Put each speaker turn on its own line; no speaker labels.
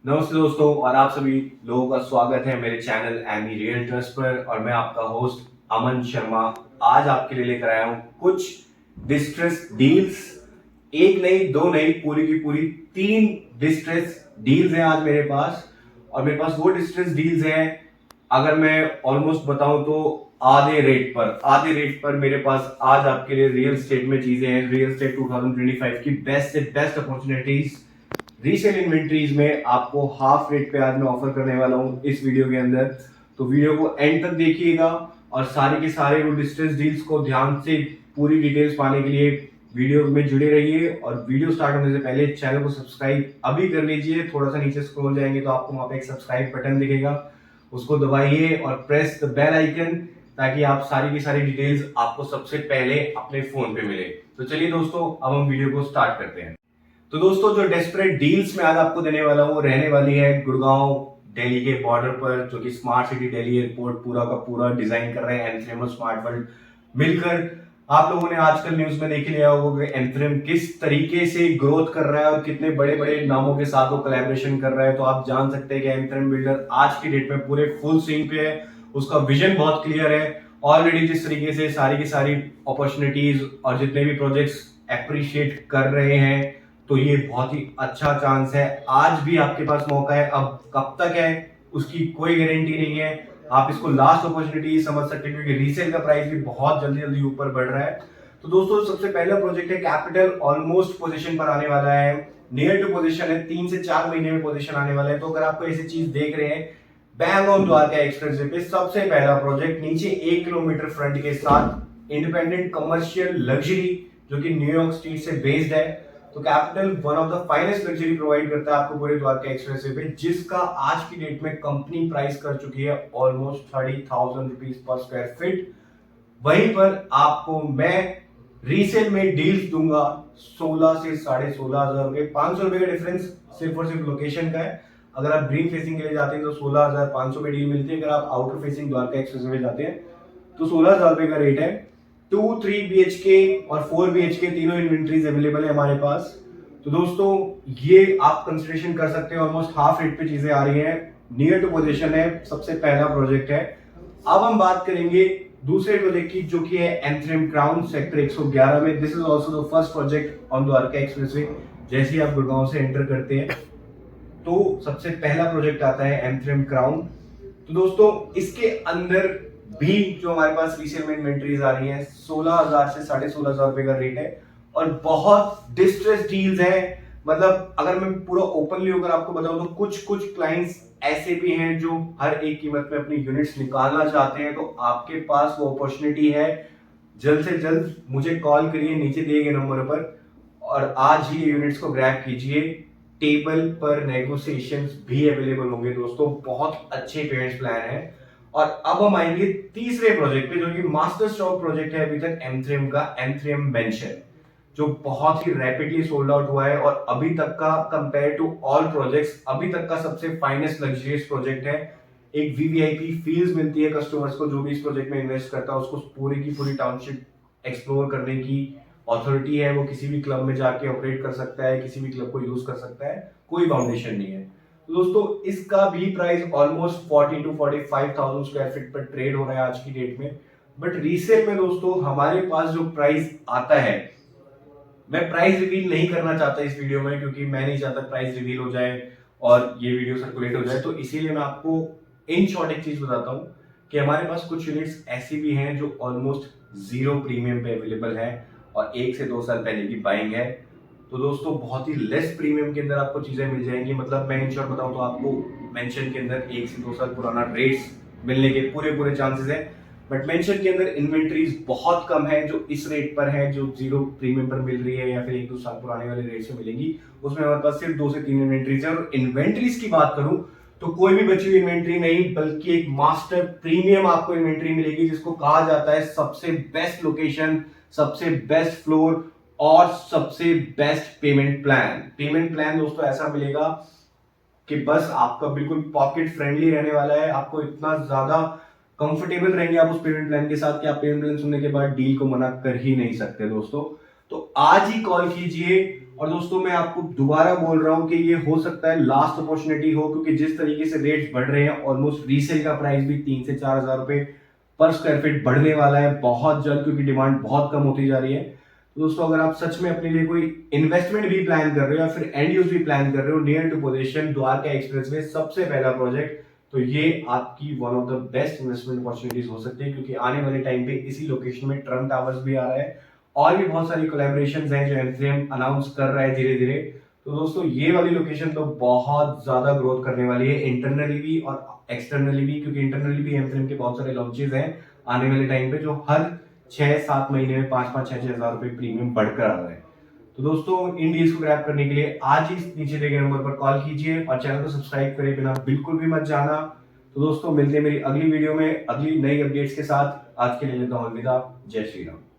नमस्ते दोस्तों और आप सभी लोगों का स्वागत है मेरे चैनल एमी रियल ट्रस्ट पर। और मैं आपका होस्ट अमन शर्मा आज आपके लिए लेकर आया हूं कुछ डिस्ट्रेस डील्स। एक नहीं, दो नहीं, पूरी की पूरी तीन डिस्ट्रेस डील्स हैं आज मेरे पास। और मेरे पास वो डिस्ट्रेस डील्स हैं, अगर मैं ऑलमोस्ट बताऊं तो आधे रेट पर मेरे पास आज आपके लिए रियल स्टेट में चीजें हैं। रियल स्टेट 2025 की बेस्ट से बेस्ट अपॉर्चुनिटीज रीसेल इन्वेंट्रीज में आपको हाफ रेट पे आज मैं ऑफर करने वाला हूं इस वीडियो के अंदर। तो वीडियो को एंड तक देखिएगा और सारे के सारे वो डिस्ट्रेस डील्स को ध्यान से पूरी डिटेल्स पाने के लिए वीडियो में जुड़े रहिए। और वीडियो स्टार्ट होने से पहले चैनल को सब्सक्राइब अभी कर लीजिए। थोड़ा सा नीचे स्क्रॉल जाएंगे तो आपको वहां पे एक सब्सक्राइब बटन दिखेगा, उसको दबाइए और प्रेस द बेल आइकन, ताकि आप सारी की सारी डिटेल्स आपको सबसे पहले अपने फोन पे मिले। तो चलिए दोस्तों, अब हम वीडियो को स्टार्ट करते हैं। तो दोस्तों, जो डेस्परेट डील्स मैं आज आपको देने वाला हूँ वो रहने वाली है गुड़गांव दिल्ली के बॉर्डर पर, जो कि स्मार्ट सिटी दिल्ली एयरपोर्ट पूरा का पूरा डिजाइन कर रहे हैं एंथ्रेम और स्मार्ट वर्ल्ड मिलकर। आप लोगों ने आजकल न्यूज में देख लिया होगा कि एंथ्रेम किस तरीके से ग्रोथ कर रहा है और कितने बड़े बड़े नामों के साथ वो कोलैबोरेशन कर रहा है। तो आप जान सकते हैं कि एंथ्रेम बिल्डर आज की डेट में पूरे फुल स्विंग पे है। उसका विजन बहुत क्लियर है। ऑलरेडी जिस तरीके से सारी की सारी अपॉर्चुनिटीज और जितने भी प्रोजेक्ट्स अप्रिशिएट कर रहे हैं, तो ये बहुत ही अच्छा चांस है। आज भी आपके पास मौका है। अब कब तक है उसकी कोई गारंटी नहीं है। आप इसको लास्ट अपॉर्चुनिटी समझ सकते हैं, क्योंकि रीसेल का प्राइस भी बहुत जल्दी जल्दी ऊपर बढ़ रहा है। तो दोस्तों, सबसे पहला प्रोजेक्ट है कैपिटल, ऑलमोस्ट पोजीशन पर आने वाला है, नियर टू पोजीशन है, 3 से 4 महीने में पोजीशन आने वाला है। तो अगर आपको ऐसी चीज देख रहे हैं, बैंग ऑन द्वारका एक्सप्रेसवे पे सबसे पहला प्रोजेक्ट, नीचे 1 किलोमीटर फ्रंट के साथ, इंडिपेंडेंट कमर्शियल लग्जरी, जो कि न्यूयॉर्क स्ट्रीट से बेस्ड है। तो capital one of the finest luxury provide करता है आपको पूरे द्वारका एक्सप्रेसवे पे, जिसका आज की डेट में कंपनी प्राइस कर चुकी है almost 30,000 rupees per square feet. वहीं पर आपको मैं रीसेल में डील्स दूंगा 16 से 16,500 रुपए। 500 रुपए का डिफरेंस सिर्फ और सिर्फ लोकेशन का है। अगर आप ग्रीन फेसिंग के लिए जाते हैं तो 16,500 में डील मिलती है। अगर आप आउटर फेसिंग द्वारका एक्सप्रेसवे जाते हैं तो 16,000 रुपए का रेट है। 2-3 BHK और 4 BHK तीनों इन्वेंट्रीज अवेलेबल है हमारे पास। तो दोस्तों, ये आप कंसिडरेशन कर सकते हैं। ऑलमोस्ट हाफ रेट पे चीजें आ रही हैं, नियर टू पोजीशन है, सबसे पहला प्रोजेक्ट है। अब हम बात करेंगे दूसरे प्रोजेक्ट की, जो कि है एंथ्रेम क्राउन सेक्टर 111 में। This is also the first project on Dwarka expressway. जैसे ही आप गुड़गांव से एंटर करते हैं तो सबसे पहला प्रोजेक्ट आता है एंथ्रेम क्राउन। तो दोस्तों, इसके अंदर भी जो हमारे पास रीसेल में इन्वेंट्रीज आ रही हैं, 16,000 से 16,500 रुपए का रेट है और बहुत डिस्ट्रेस डील्स है। मतलब अगर मैं पूरा ओपनली होकर आपको बताऊं तो कुछ कुछ क्लाइंट्स ऐसे भी हैं जो हर एक कीमत में अपनी यूनिट्स निकालना चाहते हैं। तो आपके पास वो अपॉर्चुनिटी है। जल्द से जल्द मुझे कॉल करिए नीचे दिए गए नंबर पर और आज ही यूनिट्स को ग्रैब कीजिए। टेबल पर नेगोशिएशंस भी अवेलेबल होंगे दोस्तों, बहुत अच्छे पेमेंट प्लान है। और अब हम आएंगे तीसरे प्रोजेक्ट पे, जो कि मास्टर स्ट्रोक प्रोजेक्ट है अभी तक एंथ्रेम का, एंथ्रेम मेंशन, जो बहुत ही रैपिडली सोल्ड आउट हुआ है और अभी तक का कंपेयर टू ऑल प्रोजेक्ट्स अभी तक का सबसे फाइनेस्ट लग्जरियस प्रोजेक्ट है। एक वीवीआईपी फील्स मिलती है कस्टमर्स को, जो भी इस प्रोजेक्ट में इन्वेस्ट करता है उसको पूरी की पूरी टाउनशिप एक्सप्लोर करने की अथॉरिटी है। वो किसी भी क्लब में जाके ऑपरेट कर सकता है, किसी भी क्लब को यूज कर सकता है, कोई बाउंडेशन नहीं है। तो दोस्तों, इसका भी price almost 40 to 45,000 square feet पर ट्रेड हो रहा है आज की डेट में। बट रीसेल में दोस्तों हमारे पास जो प्राइस आता है, मैं प्राइस रिवील नहीं करना चाहता इस वीडियो में, क्योंकि मैं नहीं चाहता प्राइस रिवील हो जाए और ये वीडियो सर्कुलेट हो जाए। तो इसीलिए मैं आपको इन शॉर्ट एक चीज बताता हूँ कि हमारे पास कुछ यूनिट्स ऐसी भी हैं जो ऑलमोस्ट 0 प्रीमियम पे अवेलेबल है और 1 से 2 साल पहले की बाइंग है। तो दोस्तों, बहुत ही लेस प्रीमियम के अंदर आपको चीजें मिल जाएंगी। मतलब मैं इन शॉर्ट बताऊं तो आपको मेंशन के अंदर 1 से 2 साल पुराना रेट्स मिलने के पूरे पूरे चांसेस है। बट मेंशन के अंदर इन्वेंट्रीज बहुत कम है जो इस रेट पर है, जो 0 प्रीमियम पर मिल रही है या फिर 1-2 साल पुराने वाले रेट से मिलेगी। उसमें हमारे पास सिर्फ 2 से 3 इन्वेंट्रीज है। और इन्वेंट्रीज की बात करूं तो कोई भी बची हुई इन्वेंट्री नहीं, बल्कि एक मास्टर प्रीमियम आपको इन्वेंट्री मिलेगी, जिसको कहा जाता है सबसे बेस्ट लोकेशन, सबसे बेस्ट फ्लोर और सबसे best payment plan. Payment plan दोस्तों ऐसा मिलेगा कि बस आपका बिल्कुल पॉकेट फ्रेंडली रहने वाला है। आपको इतना ज्यादा कंफर्टेबल रहेंगे आप उस पेमेंट प्लान के साथ कि आप पेमेंट प्लान सुनने के बाद डील को मना कर ही नहीं सकते दोस्तों। तो आज ही कॉल कीजिए और दोस्तों मैं आपको दोबारा बोल रहा हूं कि ये हो सकता है लास्ट अपॉर्चुनिटी हो, क्योंकि जिस तरीके से रेट्स बढ़ रहे हैं ऑलमोस्ट रीसेल का प्राइस भी 3 से 4 हजार रुपए पर स्क्वायर फीट बढ़ने वाला है बहुत जल्द, क्योंकि डिमांड बहुत कम होती जा रही है। तो दोस्तों अगर आप सच में अपने लिए कोई इन्वेस्टमेंट भी प्लान कर रहे हो या फिर एंड यूज भी प्लान कर रहे हो near to position Dwarka express में सबसे पहला प्रोजेक्ट, तो ये आपकी one of the best investment opportunities हो सकती है, क्योंकि आने वाले टाइम पे इसी लोकेशन में ट्रम्प टावर्स भी आ रहा है और भी बहुत सारी कोलैबोरेशंस हैं जो एमसीएम अनाउंस कर रहा है धीरे धीरे। तो दोस्तों ये वाली लोकेशन तो बहुत ज्यादा ग्रोथ करने वाली है इंटरनली भी और एक्सटर्नली भी, क्योंकि इंटरनली भी एमसीएम के बहुत सारे लॉन्चेस हैं आने वाले टाइम पे जो हर 6-7 महीने में 5-5-6-6 हजार रुपए प्रीमियम बढ़कर आ रहा है। तो दोस्तों इन डील्स को ग्रैब करने के लिए आज ही नीचे दिए गए नंबर पर कॉल कीजिए और चैनल को सब्सक्राइब करे बिना बिल्कुल भी मत जाना। तो दोस्तों मिलते हैं मेरी अगली वीडियो में अगली नई अपडेट्स के साथ। आज के लिए लेता हूं अलविदा। जय श्री राम।